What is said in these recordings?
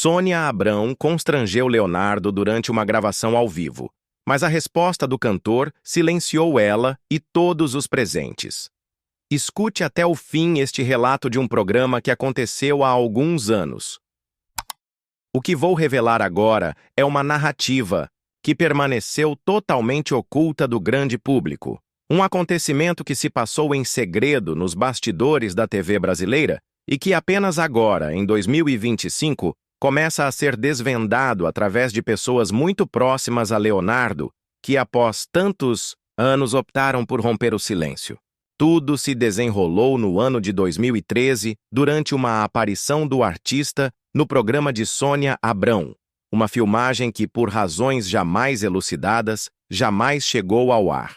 Sônia Abrão constrangeu Leonardo durante uma gravação ao vivo, mas a resposta do cantor silenciou ela e todos os presentes. Escute até o fim este relato de um programa que aconteceu há alguns anos. O que vou revelar agora é uma narrativa que permaneceu totalmente oculta do grande público. Um acontecimento que se passou em segredo nos bastidores da TV brasileira e que apenas agora, em 2025, começa a ser desvendado através de pessoas muito próximas a Leonardo, que após tantos anos optaram por romper o silêncio. Tudo se desenrolou no ano de 2013, durante uma aparição do artista no programa de Sônia Abrão, uma filmagem que, por razões jamais elucidadas, jamais chegou ao ar.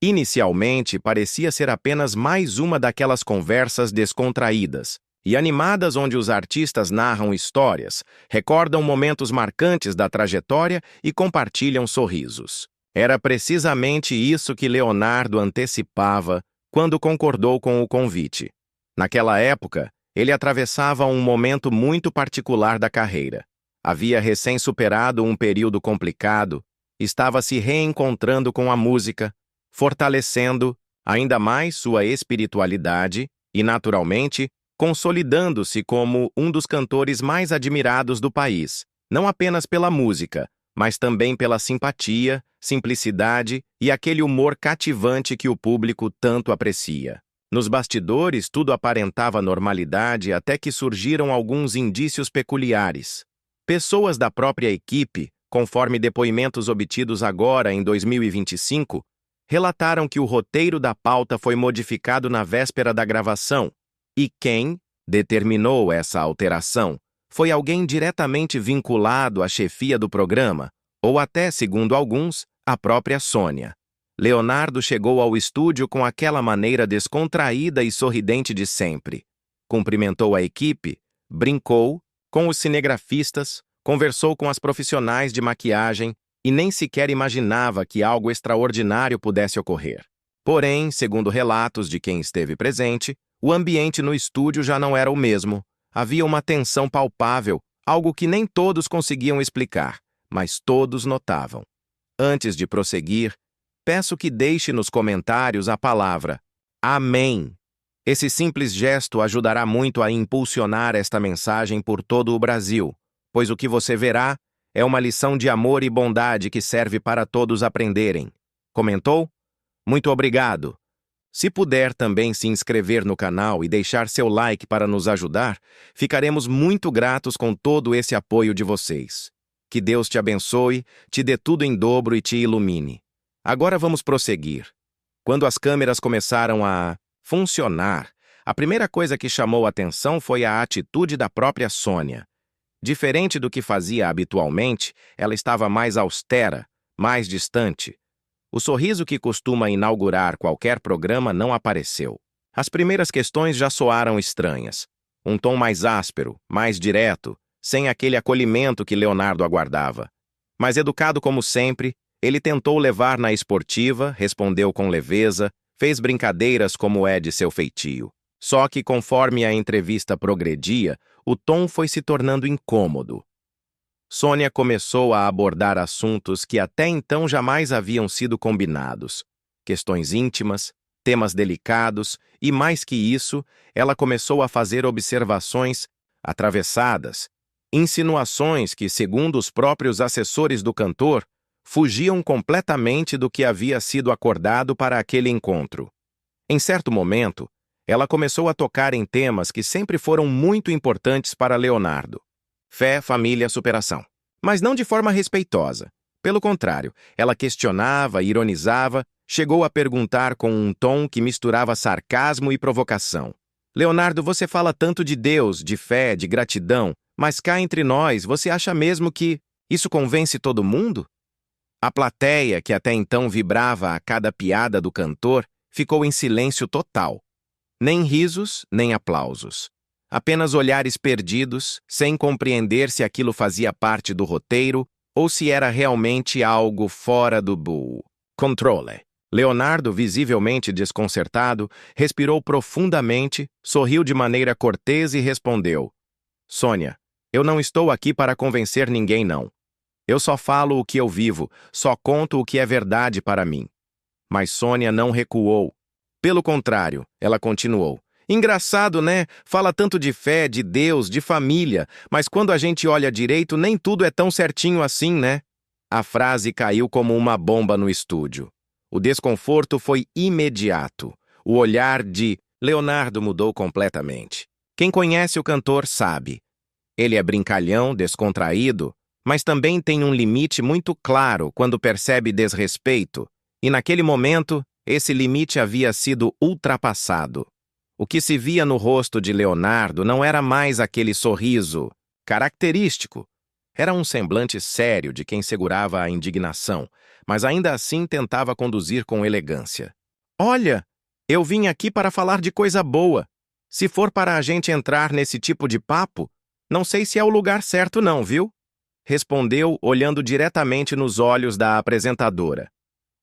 Inicialmente, parecia ser apenas mais uma daquelas conversas descontraídas e animadas onde os artistas narram histórias, recordam momentos marcantes da trajetória e compartilham sorrisos. Era precisamente isso que Leonardo antecipava quando concordou com o convite. Naquela época, ele atravessava um momento muito particular da carreira. Havia recém-superado um período complicado, estava se reencontrando com a música, fortalecendo ainda mais sua espiritualidade e, naturalmente, consolidando-se como um dos cantores mais admirados do país, não apenas pela música, mas também pela simpatia, simplicidade e aquele humor cativante que o público tanto aprecia. Nos bastidores, tudo aparentava normalidade até que surgiram alguns indícios peculiares. Pessoas da própria equipe, conforme depoimentos obtidos agora em 2025, relataram que o roteiro da pauta foi modificado na véspera da gravação, e quem determinou essa alteração foi alguém diretamente vinculado à chefia do programa, ou até, segundo alguns, a própria Sônia. Leonardo chegou ao estúdio com aquela maneira descontraída e sorridente de sempre. Cumprimentou a equipe, brincou com os cinegrafistas, conversou com as profissionais de maquiagem e nem sequer imaginava que algo extraordinário pudesse ocorrer. Porém, segundo relatos de quem esteve presente, o ambiente no estúdio já não era o mesmo. Havia uma tensão palpável, algo que nem todos conseguiam explicar, mas todos notavam. Antes de prosseguir, peço que deixe nos comentários a palavra Amém. Esse simples gesto ajudará muito a impulsionar esta mensagem por todo o Brasil, pois o que você verá é uma lição de amor e bondade que serve para todos aprenderem. Comentou? Muito obrigado. Se puder também se inscrever no canal e deixar seu like para nos ajudar, ficaremos muito gratos com todo esse apoio de vocês. Que Deus te abençoe, te dê tudo em dobro e te ilumine. Agora vamos prosseguir. Quando as câmeras começaram a funcionar, a primeira coisa que chamou a atenção foi a atitude da própria Sônia. Diferente do que fazia habitualmente, ela estava mais austera, mais distante. O sorriso que costuma inaugurar qualquer programa não apareceu. As primeiras questões já soaram estranhas. Um tom mais áspero, mais direto, sem aquele acolhimento que Leonardo aguardava. Mas educado como sempre, ele tentou levar na esportiva, respondeu com leveza, fez brincadeiras como é de seu feitio. Só que, conforme a entrevista progredia, o tom foi se tornando incômodo. Sônia começou a abordar assuntos que até então jamais haviam sido combinados. Questões íntimas, temas delicados e, mais que isso, ela começou a fazer observações atravessadas, insinuações que, segundo os próprios assessores do cantor, fugiam completamente do que havia sido acordado para aquele encontro. Em certo momento, ela começou a tocar em temas que sempre foram muito importantes para Leonardo: fé, família, superação. Mas não de forma respeitosa. Pelo contrário, ela questionava, ironizava, chegou a perguntar com um tom que misturava sarcasmo e provocação: Leonardo, você fala tanto de Deus, de fé, de gratidão, mas cá entre nós, você acha mesmo que isso convence todo mundo? A plateia, que até então vibrava a cada piada do cantor, ficou em silêncio total. Nem risos, nem aplausos. Apenas olhares perdidos, sem compreender se aquilo fazia parte do roteiro ou se era realmente algo fora do controle. Leonardo, visivelmente desconcertado, respirou profundamente, sorriu de maneira cortês e respondeu: Sônia, Eu não estou aqui para convencer ninguém, não. Eu só falo o que eu vivo, só conto o que é verdade para mim. Mas Sônia não recuou. Pelo contrário, ela continuou. Engraçado, né? Fala tanto de fé, de Deus, de família, mas quando a gente olha direito, nem tudo é tão certinho assim, né? A frase caiu como uma bomba no estúdio. O desconforto foi imediato. O olhar de Leonardo mudou completamente. Quem conhece o cantor sabe. Ele é brincalhão, descontraído, mas também tem um limite muito claro quando percebe desrespeito, e naquele momento, esse limite havia sido ultrapassado. O que se via no rosto de Leonardo não era mais aquele sorriso característico. Era um semblante sério de quem segurava a indignação, mas ainda assim tentava conduzir com elegância. Olha, eu vim aqui para falar de coisa boa. Se for para a gente entrar nesse tipo de papo, não sei se é o lugar certo não, viu? Respondeu, olhando diretamente nos olhos da apresentadora.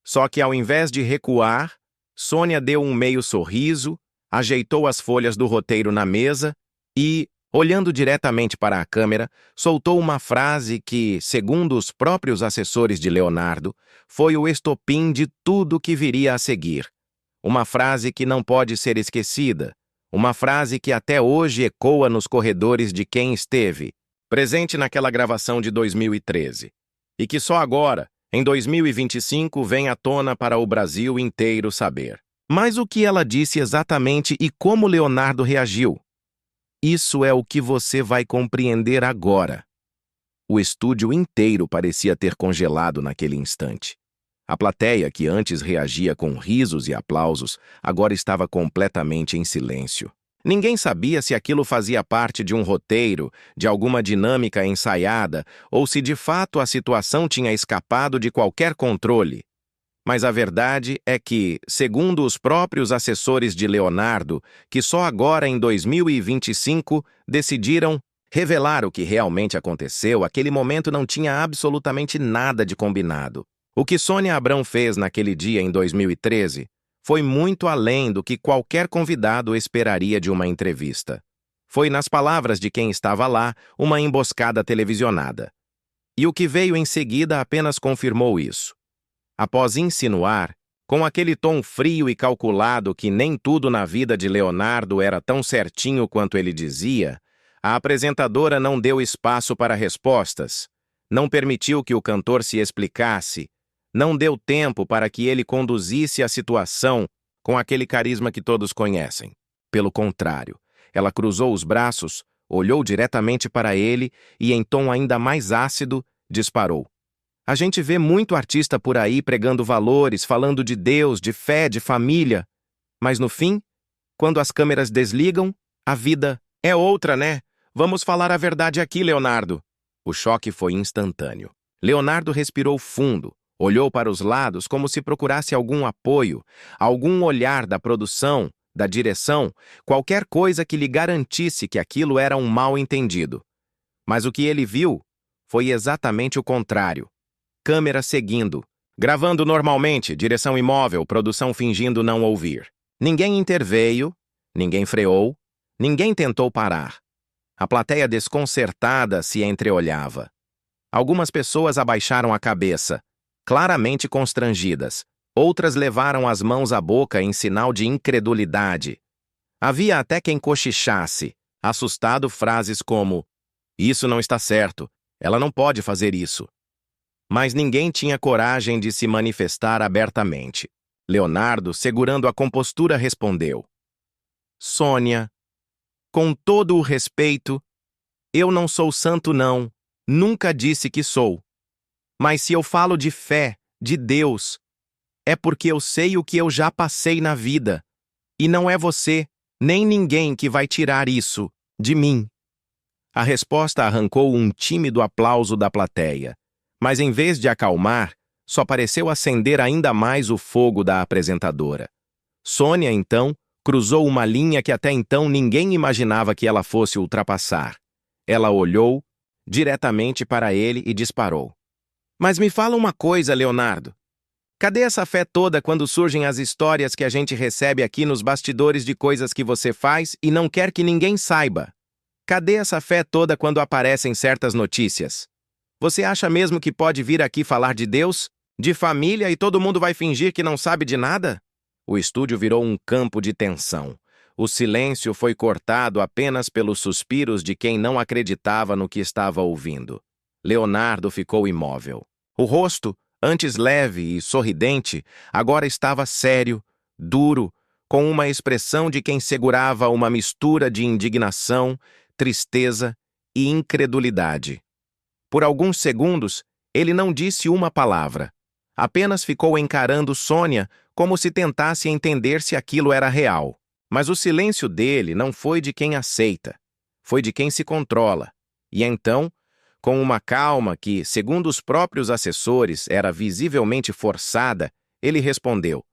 Só que ao invés de recuar, Sônia deu um meio sorriso, ajeitou as folhas do roteiro na mesa e, olhando diretamente para a câmera, soltou uma frase que, segundo os próprios assessores de Leonardo, foi o estopim de tudo que viria a seguir. Uma frase que não pode ser esquecida, uma frase que até hoje ecoa nos corredores de quem esteve presente naquela gravação de 2013, e que só agora, em 2025, vem à tona para o Brasil inteiro saber. Mas o que ela disse exatamente e como Leonardo reagiu? Isso é o que você vai compreender agora. O estúdio inteiro parecia ter congelado naquele instante. A plateia, que antes reagia com risos e aplausos, agora estava completamente em silêncio. Ninguém sabia se aquilo fazia parte de um roteiro, de alguma dinâmica ensaiada, ou se de fato a situação tinha escapado de qualquer controle. Mas a verdade é que, segundo os próprios assessores de Leonardo, que só agora em 2025 decidiram revelar o que realmente aconteceu, aquele momento não tinha absolutamente nada de combinado. O que Sônia Abrão fez naquele dia em 2013 foi muito além do que qualquer convidado esperaria de uma entrevista. Foi, nas palavras de quem estava lá, uma emboscada televisionada. E o que veio em seguida apenas confirmou isso. Após insinuar, com aquele tom frio e calculado que nem tudo na vida de Leonardo era tão certinho quanto ele dizia, a apresentadora não deu espaço para respostas, não permitiu que o cantor se explicasse, não deu tempo para que ele conduzisse a situação com aquele carisma que todos conhecem. Pelo contrário, ela cruzou os braços, olhou diretamente para ele e, em tom ainda mais ácido, disparou. A gente vê muito artista por aí pregando valores, falando de Deus, de fé, de família. Mas no fim, quando as câmeras desligam, a vida é outra, né? Vamos falar a verdade aqui, Leonardo. O choque foi instantâneo. Leonardo respirou fundo, olhou para os lados como se procurasse algum apoio, algum olhar da produção, da direção, qualquer coisa que lhe garantisse que aquilo era um mal-entendido. Mas o que ele viu foi exatamente o contrário. Câmera seguindo, gravando normalmente, direção imóvel, produção fingindo não ouvir. Ninguém interveio, ninguém freou, ninguém tentou parar. A plateia desconcertada se entreolhava. Algumas pessoas abaixaram a cabeça, claramente constrangidas. Outras levaram as mãos à boca em sinal de incredulidade. Havia até quem cochichasse, assustado, frases como: "Isso não está certo, ela não pode fazer isso." Mas ninguém tinha coragem de se manifestar abertamente. Leonardo, segurando a compostura, respondeu: "Sônia, com todo o respeito, eu não sou santo não, nunca disse que sou. Mas se eu falo de fé, de Deus, é porque eu sei o que eu já passei na vida, e não é você, nem ninguém que vai tirar isso de mim." A resposta arrancou um tímido aplauso da plateia, mas em vez de acalmar, só pareceu acender ainda mais o fogo da apresentadora. Sônia, então, cruzou uma linha que até então ninguém imaginava que ela fosse ultrapassar. Ela olhou diretamente para ele e disparou: "Mas me fala uma coisa, Leonardo. Cadê essa fé toda quando surgem as histórias que a gente recebe aqui nos bastidores de coisas que você faz e não quer que ninguém saiba? Cadê essa fé toda quando aparecem certas notícias? Você acha mesmo que pode vir aqui falar de Deus, de família e todo mundo vai fingir que não sabe de nada? O estúdio virou um campo de tensão. O silêncio foi cortado apenas pelos suspiros de quem não acreditava no que estava ouvindo. Leonardo ficou imóvel. O rosto, antes leve e sorridente, agora estava sério, duro, com uma expressão de quem segurava uma mistura de indignação, tristeza e incredulidade. Por alguns segundos, ele não disse uma palavra. Apenas ficou encarando Sônia como se tentasse entender se aquilo era real. Mas o silêncio dele não foi de quem aceita, foi de quem se controla. E então, com uma calma que, segundo os próprios assessores, era visivelmente forçada, ele respondeu: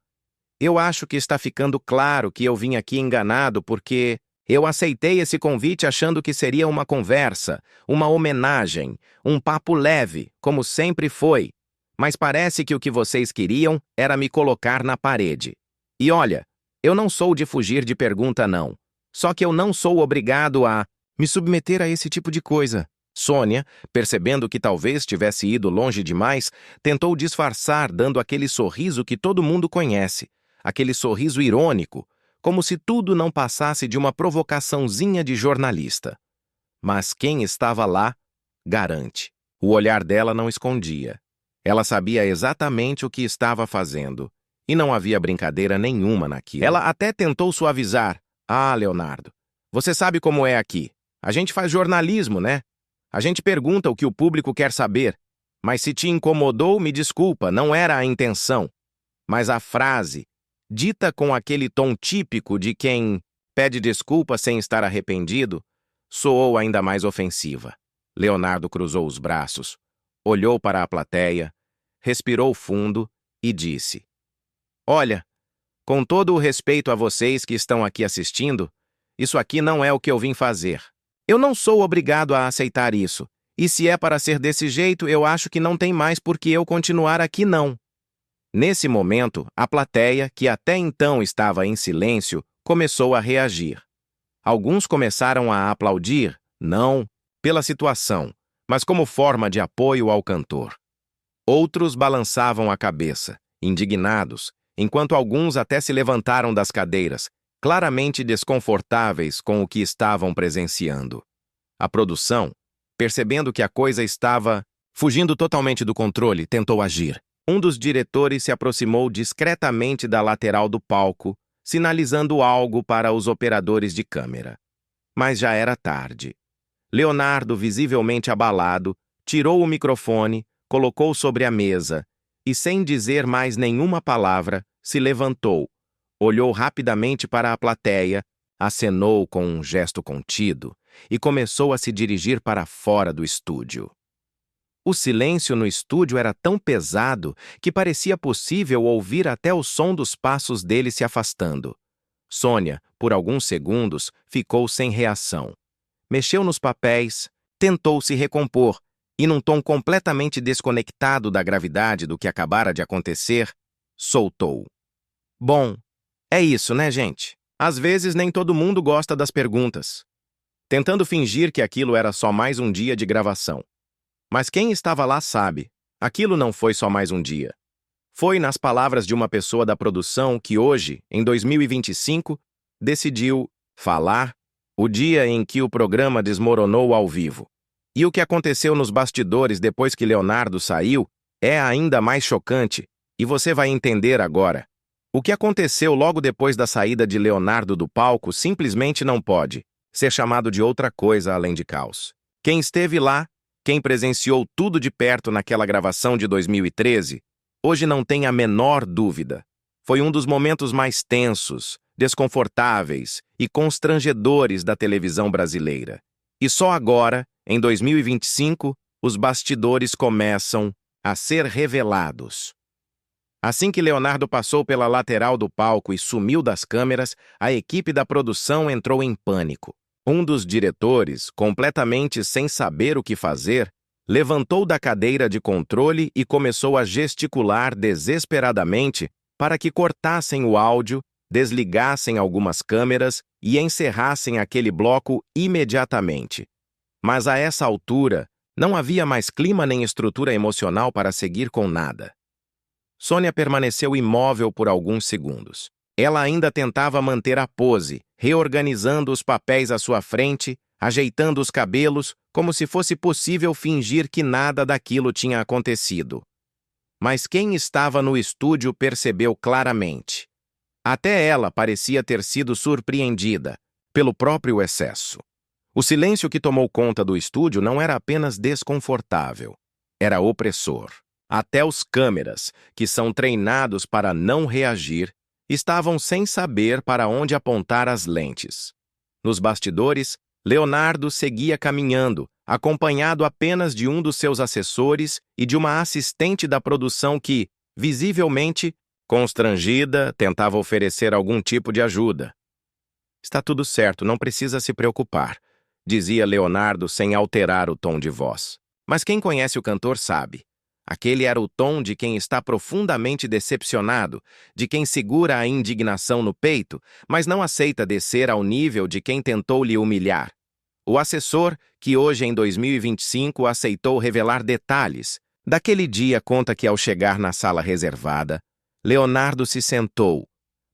Eu acho que está ficando claro que eu vim aqui enganado porque eu aceitei esse convite achando que seria uma conversa, uma homenagem, um papo leve, como sempre foi. Mas parece que o que vocês queriam era me colocar na parede. E olha, eu não sou de fugir de pergunta, não. Só que eu não sou obrigado a me submeter a esse tipo de coisa. Sônia, percebendo que talvez tivesse ido longe demais, tentou disfarçar dando aquele sorriso que todo mundo conhece, aquele sorriso irônico, como se tudo não passasse de uma provocaçãozinha de jornalista. Mas quem estava lá, garante. O olhar dela não escondia. Ela sabia exatamente o que estava fazendo. E não havia brincadeira nenhuma naquilo. Ela até tentou suavizar. Ah, Leonardo, você sabe como é aqui. A gente faz jornalismo, né? A gente pergunta o que o público quer saber. Mas se te incomodou, me desculpa, não era a intenção. Mas a frase, dita com aquele tom típico de quem pede desculpa sem estar arrependido, soou ainda mais ofensiva. Leonardo cruzou os braços, olhou para a plateia, respirou fundo e disse: Olha, com todo o respeito a vocês que estão aqui assistindo, isso aqui não é o que eu vim fazer. Eu não sou obrigado a aceitar isso. E se é para ser desse jeito, eu acho que não tem mais por que eu continuar aqui, não. Nesse momento, a plateia, que até então estava em silêncio, começou a reagir. Alguns começaram a aplaudir, não pela situação, mas como forma de apoio ao cantor. Outros balançavam a cabeça, indignados, enquanto alguns até se levantaram das cadeiras, claramente desconfortáveis com o que estavam presenciando. A produção, percebendo que a coisa estava fugindo totalmente do controle, tentou agir. Um dos diretores se aproximou discretamente da lateral do palco, sinalizando algo para os operadores de câmera. Mas já era tarde. Leonardo, visivelmente abalado, tirou o microfone, colocou sobre a mesa e, sem dizer mais nenhuma palavra, se levantou, olhou rapidamente para a plateia, acenou com um gesto contido e começou a se dirigir para fora do estúdio. O silêncio no estúdio era tão pesado que parecia possível ouvir até o som dos passos dele se afastando. Sônia, por alguns segundos, ficou sem reação. Mexeu nos papéis, tentou se recompor e, num tom completamente desconectado da gravidade do que acabara de acontecer, soltou: Bom, é isso, né, gente? Às vezes nem todo mundo gosta das perguntas. Tentando fingir que aquilo era só mais um dia de gravação. Mas quem estava lá sabe, aquilo não foi só mais um dia. Foi, nas palavras de uma pessoa da produção que hoje, em 2025, decidiu falar o dia em que o programa desmoronou ao vivo. E o que aconteceu nos bastidores depois que Leonardo saiu é ainda mais chocante, e você vai entender agora. O que aconteceu logo depois da saída de Leonardo do palco simplesmente não pode ser chamado de outra coisa além de caos. Quem esteve lá, quem presenciou tudo de perto naquela gravação de 2013, hoje não tem a menor dúvida. Foi um dos momentos mais tensos, desconfortáveis e constrangedores da televisão brasileira. E só agora, em 2025, os bastidores começam a ser revelados. Assim que Leonardo passou pela lateral do palco e sumiu das câmeras, a equipe da produção entrou em pânico. Um dos diretores, completamente sem saber o que fazer, levantou da cadeira de controle e começou a gesticular desesperadamente para que cortassem o áudio desligassem algumas câmeras e encerrassem aquele bloco imediatamente. Mas a essa altura, não havia mais clima nem estrutura emocional para seguir com nada. Sônia permaneceu imóvel por alguns segundos. Ela ainda tentava manter a pose, reorganizando os papéis à sua frente, ajeitando os cabelos, como se fosse possível fingir que nada daquilo tinha acontecido. Mas quem estava no estúdio percebeu claramente. Até ela parecia ter sido surpreendida pelo próprio excesso. O silêncio que tomou conta do estúdio não era apenas desconfortável, era opressor. Até os câmeras, que são treinados para não reagir, estavam sem saber para onde apontar as lentes. Nos bastidores, Leonardo seguia caminhando, acompanhado apenas de um dos seus assessores e de uma assistente da produção que, visivelmente, constrangida, tentava oferecer algum tipo de ajuda. "Está tudo certo, não precisa se preocupar", dizia Leonardo sem alterar o tom de voz. Mas quem conhece o cantor sabe. Aquele era o tom de quem está profundamente decepcionado, de quem segura a indignação no peito, mas não aceita descer ao nível de quem tentou lhe humilhar. O assessor, que hoje em 2025 aceitou revelar detalhes, daquele dia conta que ao chegar na sala reservada, Leonardo se sentou,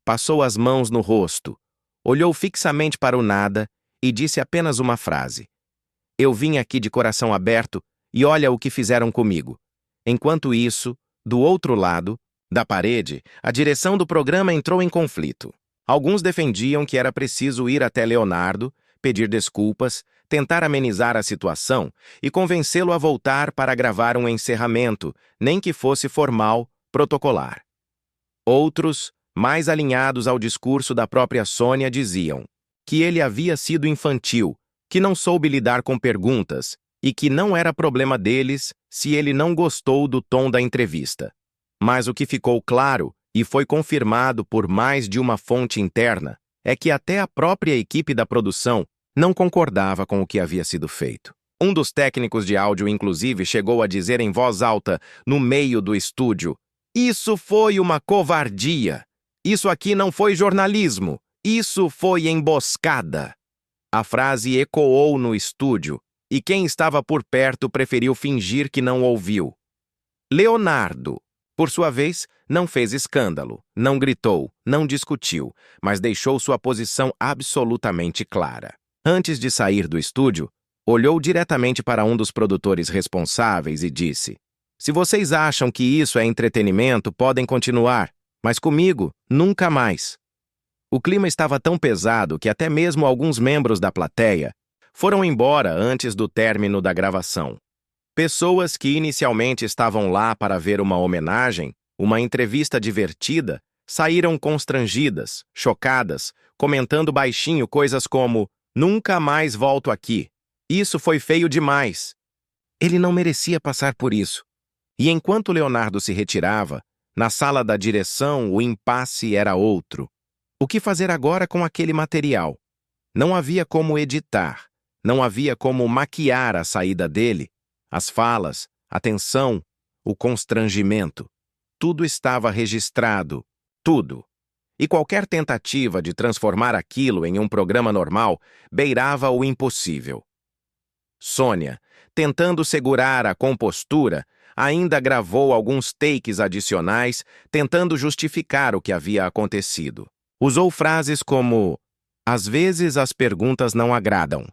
passou as mãos no rosto, olhou fixamente para o nada e disse apenas uma frase: "Eu vim aqui de coração aberto e olha o que fizeram comigo." Enquanto isso, do outro lado, da parede, a direção do programa entrou em conflito. Alguns defendiam que era preciso ir até Leonardo, pedir desculpas, tentar amenizar a situação e convencê-lo a voltar para gravar um encerramento, nem que fosse formal, protocolar. Outros, mais alinhados ao discurso da própria Sônia, diziam que ele havia sido infantil, que não soube lidar com perguntas e que não era problema deles se ele não gostou do tom da entrevista. Mas o que ficou claro, e foi confirmado por mais de uma fonte interna, é que até a própria equipe da produção não concordava com o que havia sido feito. Um dos técnicos de áudio, inclusive, chegou a dizer em voz alta, no meio do estúdio: "Isso foi uma covardia! Isso aqui não foi jornalismo! Isso foi emboscada!" A frase ecoou no estúdio, e quem estava por perto preferiu fingir que não ouviu. Leonardo, por sua vez, não fez escândalo, não gritou, não discutiu, mas deixou sua posição absolutamente clara. Antes de sair do estúdio, olhou diretamente para um dos produtores responsáveis e disse: "Se vocês acham que isso é entretenimento, podem continuar, mas comigo, nunca mais." O clima estava tão pesado que até mesmo alguns membros da plateia foram embora antes do término da gravação. Pessoas que inicialmente estavam lá para ver uma homenagem, uma entrevista divertida, saíram constrangidas, chocadas, comentando baixinho coisas como: "Nunca mais volto aqui. Isso foi feio demais." Ele não merecia passar por isso. E enquanto Leonardo se retirava, na sala da direção o impasse era outro. O que fazer agora com aquele material? Não havia como editar. Não havia como maquiar a saída dele, as falas, a tensão, o constrangimento. Tudo estava registrado, tudo. E qualquer tentativa de transformar aquilo em um programa normal beirava o impossível. Sônia, tentando segurar a compostura, ainda gravou alguns takes adicionais, tentando justificar o que havia acontecido. Usou frases como: "Às vezes as perguntas não agradam."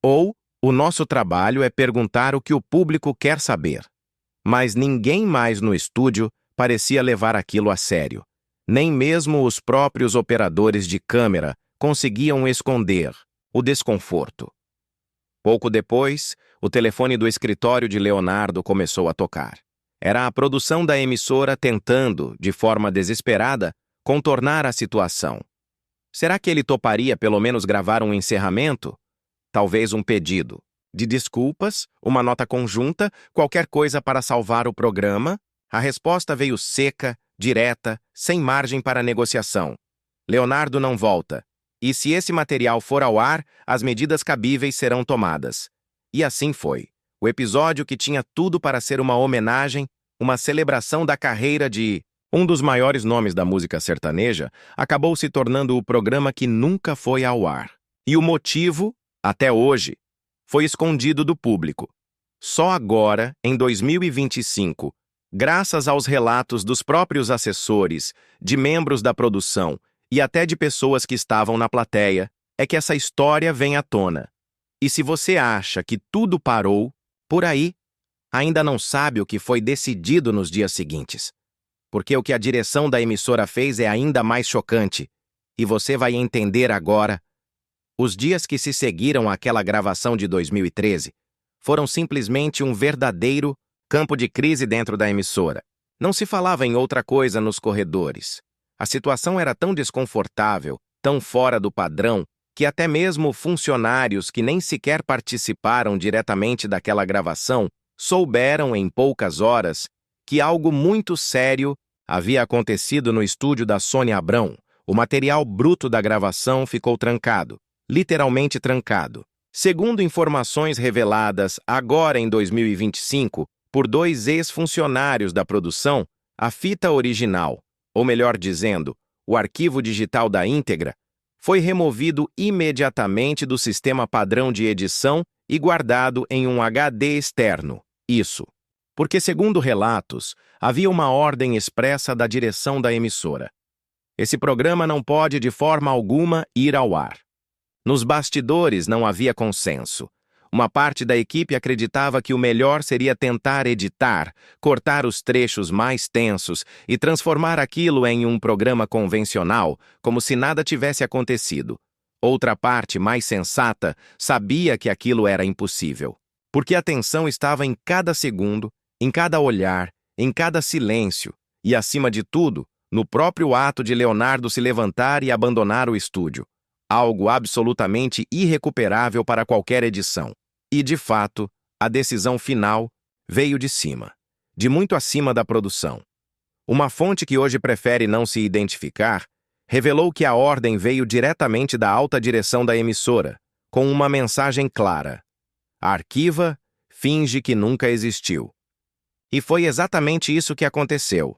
Ou, "O nosso trabalho é perguntar o que o público quer saber." Mas ninguém mais no estúdio parecia levar aquilo a sério. Nem mesmo os próprios operadores de câmera conseguiam esconder o desconforto. Pouco depois, o telefone do escritório de Leonardo começou a tocar. Era a produção da emissora tentando, de forma desesperada, contornar a situação. Será que ele toparia pelo menos gravar um encerramento? Talvez um pedido de desculpas, uma nota conjunta, qualquer coisa para salvar o programa? A resposta veio seca, direta, sem margem para negociação. Leonardo não volta. E se esse material for ao ar, as medidas cabíveis serão tomadas. E assim foi. O episódio que tinha tudo para ser uma homenagem, uma celebração da carreira de Um dos maiores nomes da música sertaneja acabou se tornando o programa que nunca foi ao ar. E o motivo, até hoje, foi escondido do público. Só agora, em 2025, graças aos relatos dos próprios assessores, de membros da produção e até de pessoas que estavam na plateia, é que essa história vem à tona. E se você acha que tudo parou, por aí, ainda não sabe o que foi decidido nos dias seguintes. Porque o que a direção da emissora fez é ainda mais chocante. E você vai entender agora. Os dias que se seguiram àquela gravação de 2013 foram simplesmente um verdadeiro campo de crise dentro da emissora. Não se falava em outra coisa nos corredores. A situação era tão desconfortável, tão fora do padrão, que até mesmo funcionários que nem sequer participaram diretamente daquela gravação souberam em poucas horas que algo muito sério havia acontecido no estúdio da Sônia Abrão. O material bruto da gravação ficou trancado, literalmente trancado. Segundo informações reveladas agora em 2025 por dois ex-funcionários da produção, a fita original, ou melhor dizendo, o arquivo digital da íntegra, foi removido imediatamente do sistema padrão de edição e guardado em um HD externo. Isso porque, segundo relatos, havia uma ordem expressa da direção da emissora. Esse programa não pode de forma alguma ir ao ar. Nos bastidores não havia consenso. Uma parte da equipe acreditava que o melhor seria tentar editar, cortar os trechos mais tensos e transformar aquilo em um programa convencional, como se nada tivesse acontecido. Outra parte, mais sensata, sabia que aquilo era impossível, porque a tensão estava em cada segundo, em cada olhar, em cada silêncio e, acima de tudo, no próprio ato de Leonardo se levantar e abandonar o estúdio. Algo absolutamente irrecuperável para qualquer edição. E, de fato, a decisão final veio de cima, de muito acima da produção. Uma fonte que hoje prefere não se identificar revelou que a ordem veio diretamente da alta direção da emissora, com uma mensagem clara: arquiva, finge que nunca existiu. E foi exatamente isso que aconteceu.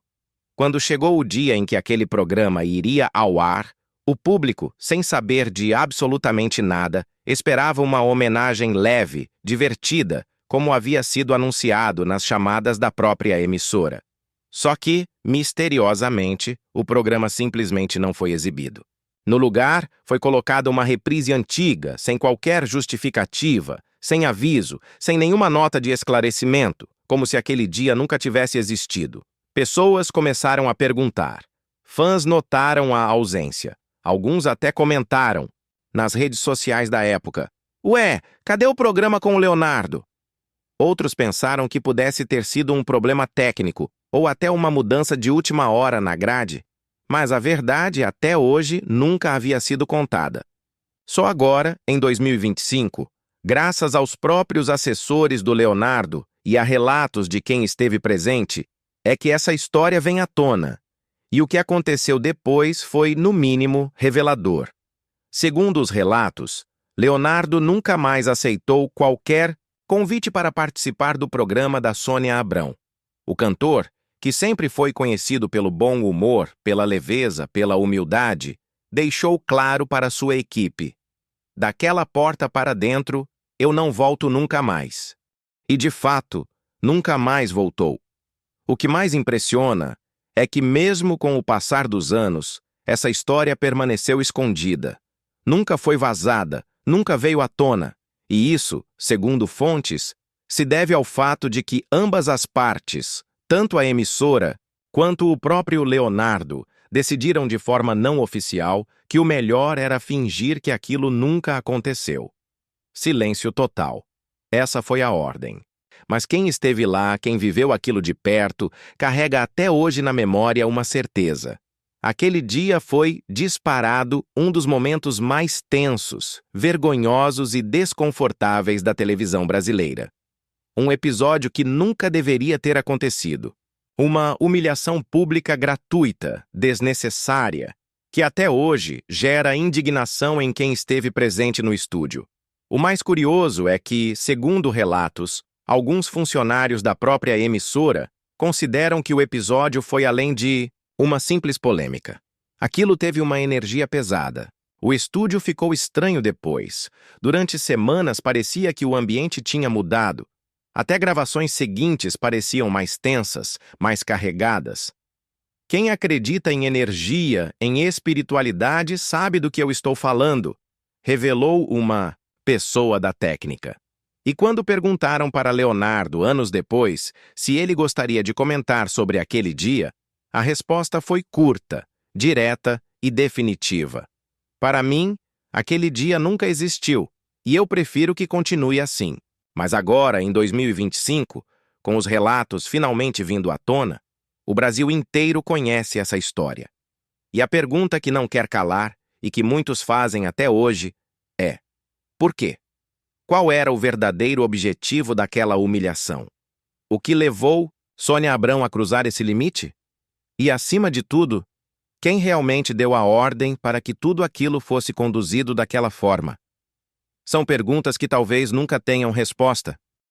Quando chegou o dia em que aquele programa iria ao ar, o público, sem saber de absolutamente nada, esperava uma homenagem leve, divertida, como havia sido anunciado nas chamadas da própria emissora. Só que, misteriosamente, o programa simplesmente não foi exibido. No lugar, foi colocada uma reprise antiga, sem qualquer justificativa, sem aviso, sem nenhuma nota de esclarecimento, como se aquele dia nunca tivesse existido. Pessoas começaram a perguntar. Fãs notaram a ausência. Alguns até comentaram, nas redes sociais da época: ué, cadê o programa com o Leonardo? Outros pensaram que pudesse ter sido um problema técnico, ou até uma mudança de última hora na grade. Mas a verdade, até hoje, nunca havia sido contada. Só agora, em 2025, graças aos próprios assessores do Leonardo e a relatos de quem esteve presente, é que essa história vem à tona. E o que aconteceu depois foi, no mínimo, revelador. Segundo os relatos, Leonardo nunca mais aceitou qualquer convite para participar do programa da Sônia Abrão. O cantor, que sempre foi conhecido pelo bom humor, pela leveza, pela humildade, deixou claro para sua equipe: daquela porta para dentro, eu não volto nunca mais. E, de fato, nunca mais voltou. O que mais impressiona é que, mesmo com o passar dos anos, essa história permaneceu escondida. Nunca foi vazada, nunca veio à tona. E isso, segundo fontes, se deve ao fato de que ambas as partes, tanto a emissora quanto o próprio Leonardo, decidiram de forma não oficial que o melhor era fingir que aquilo nunca aconteceu. Silêncio total. Essa foi a ordem. Mas quem esteve lá, quem viveu aquilo de perto, carrega até hoje na memória uma certeza. Aquele dia foi, disparado, um dos momentos mais tensos, vergonhosos e desconfortáveis da televisão brasileira. Um episódio que nunca deveria ter acontecido. Uma humilhação pública gratuita, desnecessária, que até hoje gera indignação em quem esteve presente no estúdio. O mais curioso é que, segundo relatos, alguns funcionários da própria emissora consideram que o episódio foi além de Uma simples polêmica. Aquilo teve uma energia pesada. O estúdio ficou estranho depois. Durante semanas parecia que o ambiente tinha mudado. Até gravações seguintes pareciam mais tensas, mais carregadas. Quem acredita em energia, em espiritualidade, sabe do que eu estou falando, revelou uma pessoa da técnica. E quando perguntaram para Leonardo, anos depois, se ele gostaria de comentar sobre aquele dia, a resposta foi curta, direta e definitiva. Para mim, aquele dia nunca existiu, e eu prefiro que continue assim. Mas agora, em 2025, com os relatos finalmente vindo à tona, o Brasil inteiro conhece essa história. E a pergunta que não quer calar, e que muitos fazem até hoje, é: por quê? Qual era o verdadeiro objetivo daquela humilhação? O que levou Sônia Abrão a cruzar esse limite? E, acima de tudo, quem realmente deu a ordem para que tudo aquilo fosse conduzido daquela forma? São perguntas que talvez nunca tenham resposta,